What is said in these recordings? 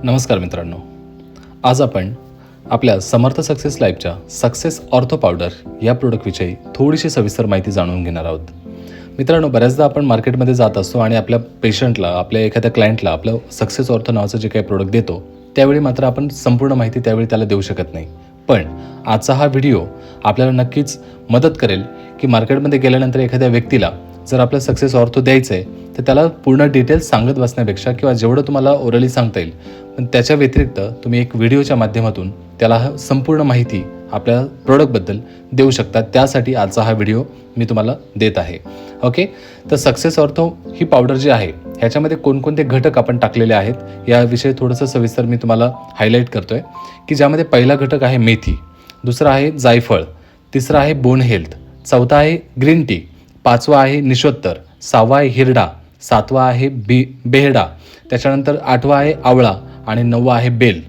नमस्कार मित्रांनो, आज आपण आपल्या समर्थ सक्सेस लाईफच्या सक्सेस ऑर्थो पावडर या प्रोडक्टविषयी थोडीशी सविस्तर माहिती जाणून घेणार आहोत. मित्रांनो, बऱ्याचदा आपण मार्केटमध्ये जात असतो आणि आपल्या पेशंटला, आपल्या एखाद्या क्लायंटला आपलं सक्सेस ऑर्थो नावाचं जे काही प्रोडक्ट देतो त्यावेळी मात्र आपण संपूर्ण माहिती त्यावेळी त्याला देऊ शकत नाही. पण आजचा हा व्हिडिओ आपल्याला नक्कीच मदत करेल की मार्केटमध्ये गेल्यानंतर एखाद्या व्यक्तीला जर आपलं सक्सेस ऑर्थो द्यायचं आहे तर त्याला पूर्ण डिटेल्स सांगत बसण्यापेक्षा किंवा जेवढं तुम्हाला ओरली सांगता येईल पण त्याच्या व्यतिरिक्त तुम्ही एक व्हिडिओच्या माध्यमातून त्याला संपूर्ण माहिती आपल्या प्रोडक्टबद्दल देऊ शकता. त्यासाठी आजचा हा व्हिडिओ मी तुम्हाला देत आहे. ओके, तर सक्सेस ऑर्थो ही पावडर जी आहे ह्याच्यामध्ये कोणकोणते घटक आपण टाकलेले आहेत याविषयी थोडंसं सविस्तर मी तुम्हाला हायलाईट करतोय की ज्यामध्ये पहिला घटक आहे मेथी, दुसरा आहे जायफळ, तिसरा आहे बोन हेल्थ, चौथा आहे ग्रीन टी, पाचवा आहे निशोत्तर, सहावा आहे हिरडा, सातवा आहे बेहडा, त्याच्यानंतर आठवा आहे आवळा आणि नववा आहे बेल.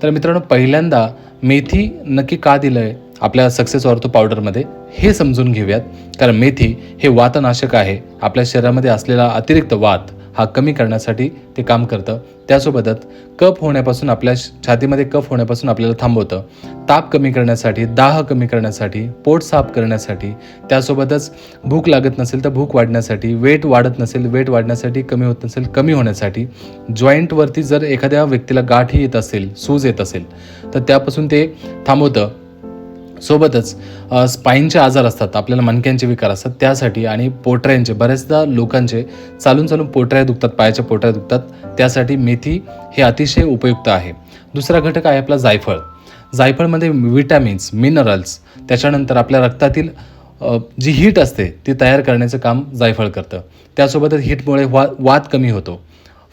तर मित्रांनो, पहिल्यांदा मेथी नक्की का दिलं आहे आपल्या सक्सेस ऑर्थो पावडरमध्ये हे समजून घेऊयात. कारण मेथी हे वातनाशक आहे. आपल्या शरीरामध्ये असलेला अतिरिक्त वात हा कमी करण्यासाठी ते काम करतं. त्यासोबतच कफ होण्यापासून, आपल्या छातीमध्ये कफ होण्यापासून आपल्याला थांबवतं. ताप कमी करण्यासाठी, दाह कमी करण्यासाठी, पोट साफ करण्यासाठी, त्यासोबतच भूक लागत नसेल तर भूक वाढण्यासाठी, वेट वाढत नसेल वेट वाढण्यासाठी, कमी होत नसेल कमी होण्यासाठी, जॉईंटवरती जर एखाद्या व्यक्तीला गाठी येत असेल, सूज येत असेल तर त्यापासून ते थांबवतं. सोबतच स्पाईनचे आजार असतात, आपल्याला मणक्यांचे विकार असतात त्यासाठी, आणि पोटऱ्यांचे, बऱ्याचदा लोकांचे चालून पोटऱ्या दुखतात, पायाच्या पोटऱ्या दुखतात, त्यासाठी मेथी हे अतिशय उपयुक्त आहे. दुसरा घटक आहे आपला जायफळ. जायफळमध्ये विटॅमिन्स, मिनरल्स, त्याच्यानंतर आपल्या रक्तातील जी हीट असते ती तयार करण्याचं काम जायफळ करतं. त्यासोबतच हीटमुळे वात कमी होतो.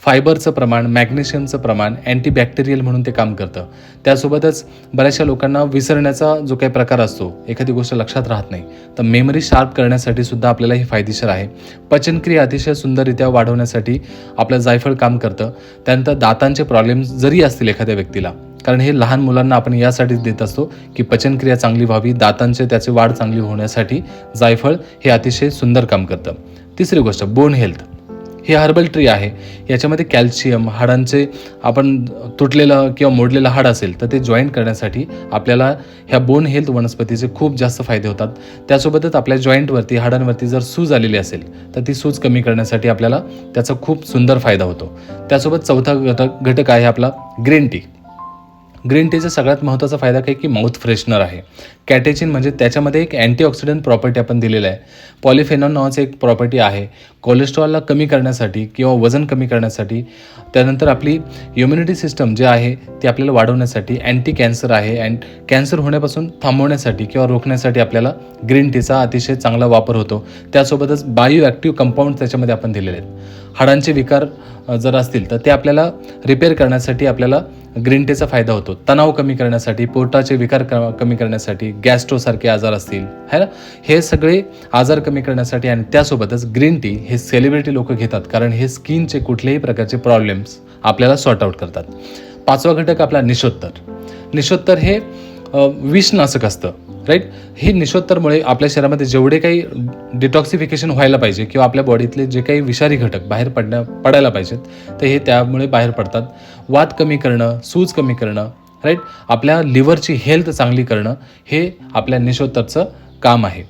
फायबरचं प्रमाण, मॅग्नेशियमचं प्रमाण, अँटीबॅक्टेरियल म्हणून ते काम करतं. त्यासोबतच बऱ्याचशा लोकांना विसरण्याचा जो काही प्रकार असतो, एखादी गोष्ट लक्षात राहत नाही, तर मेमरी शार्प करण्यासाठी सुद्धा आपल्याला हे फायदेशीर आहे. पचनक्रिया अतिशय सुंदररित्या वाढवण्यासाठी आपलं जायफळ काम करतं. त्यानंतर दातांचे प्रॉब्लेम्स जरी असतील एखाद्या व्यक्तीला, कारण हे लहान मुलांना आपण यासाठीच देत असतो की पचनक्रिया चांगली व्हावी, दातांचे त्याची वाढ चांगली होण्यासाठी जायफळ हे अतिशय सुंदर काम करतं. तिसरी गोष्ट, बोन हेल्थ. हे हर्बल ट्री आहे. याच्यामध्ये कॅल्शियम, हाडांचे आपण तुटलेलं किंवा मोडलेलं हाड असेल तर ते जॉईंट करण्यासाठी आपल्याला ह्या बोन हेल्थ वनस्पतीचे खूप जास्त फायदे होतात. त्यासोबतच आपल्या जॉईंटवरती, हाडांवरती जर सूज आलेली असेल तर ती सूज कमी करण्यासाठी आपल्याला त्याचा खूप सुंदर फायदा होतो. त्यासोबत चौथा घटक आहे आपला ग्रीन टी. ग्रीन टीचा सगळ्यात महत्त्वाचा फायदा काय की माउथ फ्रेशनर आहे. कॅटेचिन म्हणजे त्याच्यामध्ये एक अँटीऑक्सिडंट प्रॉपर्टी आपण दिलेलं आहे. पॉलिफेनॉल नावाचं एक प्रॉपर्टी आहे कोलेस्ट्रॉलला कमी करण्यासाठी किंवा वजन कमी करण्यासाठी. त्यानंतर आपली इम्युनिटी सिस्टम जे आहे ती आपल्याला वाढवण्यासाठी, अँटी कॅन्सर आहे, अँड कॅन्सर होण्यापासून थांबवण्यासाठी किंवा रोखण्यासाठी आपल्याला ग्रीन टीचा अतिशय चांगला वापर होतो. त्यासोबतच बायो ॲक्टिव्ह कंपाऊंड त्याच्यामध्ये आपण दिलेले आहेत. हाडांचे विकार जर असतील तर ते आपल्याला रिपेअर करण्यासाठी आपल्याला ग्रीन टीचा फायदा होतो. तणाव कमी करण्यासाठी, पोटाचे विकार कमी करण्यासाठी, गॅस्ट्रोसारखे आजार असतील है ना, हे सगळे आजार कमी करण्यासाठी. आणि त्यासोबतच ग्रीन टी हे सेलिब्रिटी लोक घेतात कारण हे स्किनचे कुठल्याही प्रकारचे प्रॉब्लेम्स आपल्याला सॉर्ट आउट करतात. पाचवा घटक आपला निशोत्तर. निशोत्तर हे विषनाशक असतं, राईट. हे निशोत्तरमुळे आपल्या शरीरामध्ये जेवढे काही डिटॉक्सिफिकेशन व्हायला पाहिजे किंवा आपल्या बॉडीतले जे काही विषारी घटक बाहेर पडायला पाहिजेत तर हे त्यामुळे बाहेर पडतात. वात कमी करणं, सूज कमी करणं, राईट, आपल्या लिव्हरची हेल्थ चांगली करणं हे आपल्या निशोत्तरचं काम आहे.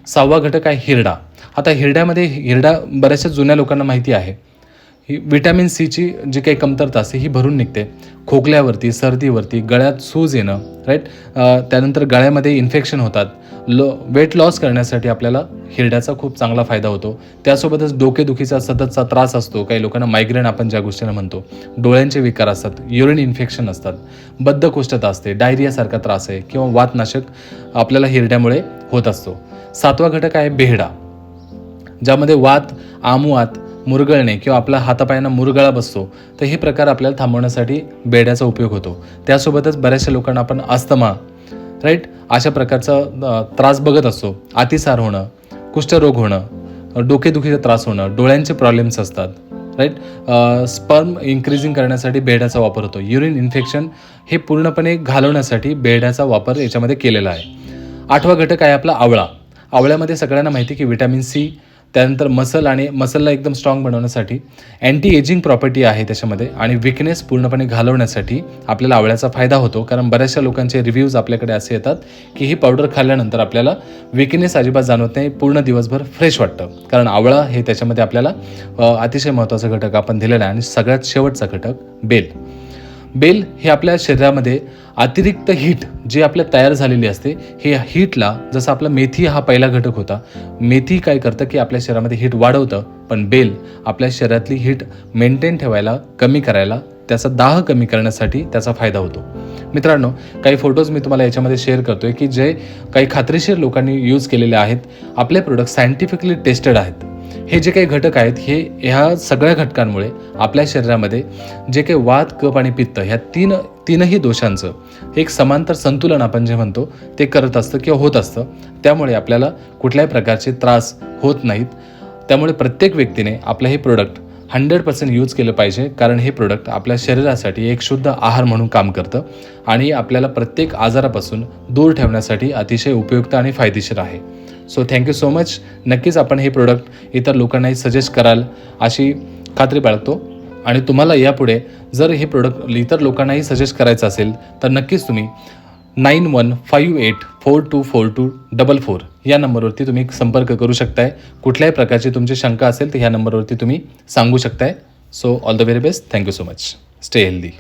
सहावा घटक आहे हिरडा. आता हिरडा बऱ्याचशा जुन्या लोकांना माहिती आहे. ही विटॅमिन सीची जी काही कमतरता असते ही भरून निघते. खोकल्यावरती, सर्दीवरती, गळ्यात सूज येणं, राईट, त्यानंतर गळ्यामध्ये इन्फेक्शन होतात. वेट लॉस करण्यासाठी आपल्याला हिरड्याचा खूप चांगला फायदा होतो. त्यासोबतच डोकेदुखीचा सततचा त्रास असतो, काही लोकांना मायग्रेन आपण ज्या गोष्टीला म्हणतो, डोळ्यांचे विकार असतात, युरिन इन्फेक्शन असतात, बद्धकोष्ठता असते, डायरियासारखा त्रास आहे किंवा वातनाशक आपल्याला हिरड्यामुळे होत असतो. सातवा घटक आहे बेहडा, ज्यामध्ये वात, आमवात, मुरगळणे किंवा आपल्या हातापायांना मुरगळा बसतो तर हे प्रकार आपल्याला थांबवण्यासाठी बेड्याचा उपयोग होतो. त्यासोबतच बऱ्याचशा लोकांना आपण अस्थमा, राईट, अशा प्रकारचा त्रास बघत असतो. अतिसार होणं, कुष्ठरोग होणं, डोकेदुखीचा त्रास होणं, डोळ्यांचे प्रॉब्लेम्स असतात, राईट, स्पर्म इन्क्रीजिंग करण्यासाठी बेड्याचा वापर होतो. युरिन इन्फेक्शन हे पूर्णपणे घालवण्यासाठी बेड्याचा वापर याच्यामध्ये केलेला आहे. आठवा घटक आहे आपला आवळा. आवळ्यामध्ये सगळ्यांना माहिती की विटॅमिन सी, त्यानंतर मसलला एकदम स्ट्रॉंग बनवण्यासाठी, अँटी एजिंग प्रॉपर्टी आहे त्याच्यामध्ये आणि विकनेस पूर्णपणे घालवण्यासाठी आपल्याला आवळ्याचा फायदा होतो. कारण बऱ्याचशा लोकांचे रिव्ह्यूज आपल्याकडे असे येतात की ही पावडर खाल्ल्यानंतर आपल्याला विकनेस अजिबात जाणवत नाही, पूर्ण दिवसभर फ्रेश वाटतं. कारण आवळा हे त्याच्यामध्ये आपल्याला अतिशय महत्त्वाचा घटक आपण दिलेला आहे. आणि सगळ्यात शेवटचा घटक बेल हे आपल्या शरीरामध्ये अतिरिक्त हीट जी आपल्या तयार झालेली असते, हे हीटला, जसं आपला मेथी हा पहिला घटक होता, मेथी काय करतं की आपल्या शरीरामध्ये हीट वाढवतं, पण बेल आपल्या शरीरातली हीट मेंटेन ठेवायला, कमी करायला, त्याचा दाह कमी करण्यासाठी त्याचा फायदा होतो. मित्रांनो, काही फोटोज मी तुम्हाला याच्यामध्ये शेअर करतोय की जे काही खात्रीशीर लोकांनी यूज केलेले आहेत. आपले प्रोडक्ट सायंटिफिकली टेस्टेड आहेत. हे जे काही घटक आहेत, हे ह्या सगळ्या घटकांमुळे आपल्या शरीरामध्ये जे काही वात, कफ आणि पित्त ह्या तीनही दोषांचं एक समांतर संतुलन आपण जे म्हणतो ते करत असतं किंवा होत असतं. त्यामुळे आपल्याला कुठल्याही प्रकारचे त्रास होत नाहीत. त्यामुळे प्रत्येक व्यक्तीने आपलं हे प्रोडक्ट 100% यूज केलं पाहिजे. कारण हे प्रोडक्ट आपल्या शरीरासाठी एक शुद्ध आहार म्हणून काम करतं आणि आपल्याला प्रत्येक आजारापासून दूर ठेवण्यासाठी अतिशय उपयुक्त आणि फायदेशीर आहे. So thank you so much. नक्कीच आपण हे प्रोडक्ट इतर लोकांनाही सजेस्ट कराल अशी खात्री बाळगतो. आणि तुम्हाला यापुढे जर हे प्रोडक्ट इतर लोकांनाही सजेस्ट करायचं असेल तर नक्कीच तुम्ही 9158424244 या नंबरवरती तुम्ही संपर्क करू शकताय. कुठल्याही प्रकारची तुमची शंका असेल तर ह्या नंबरवरती तुम्ही सांगू शकताय. So all the very best. Thank you so much. Stay healthy.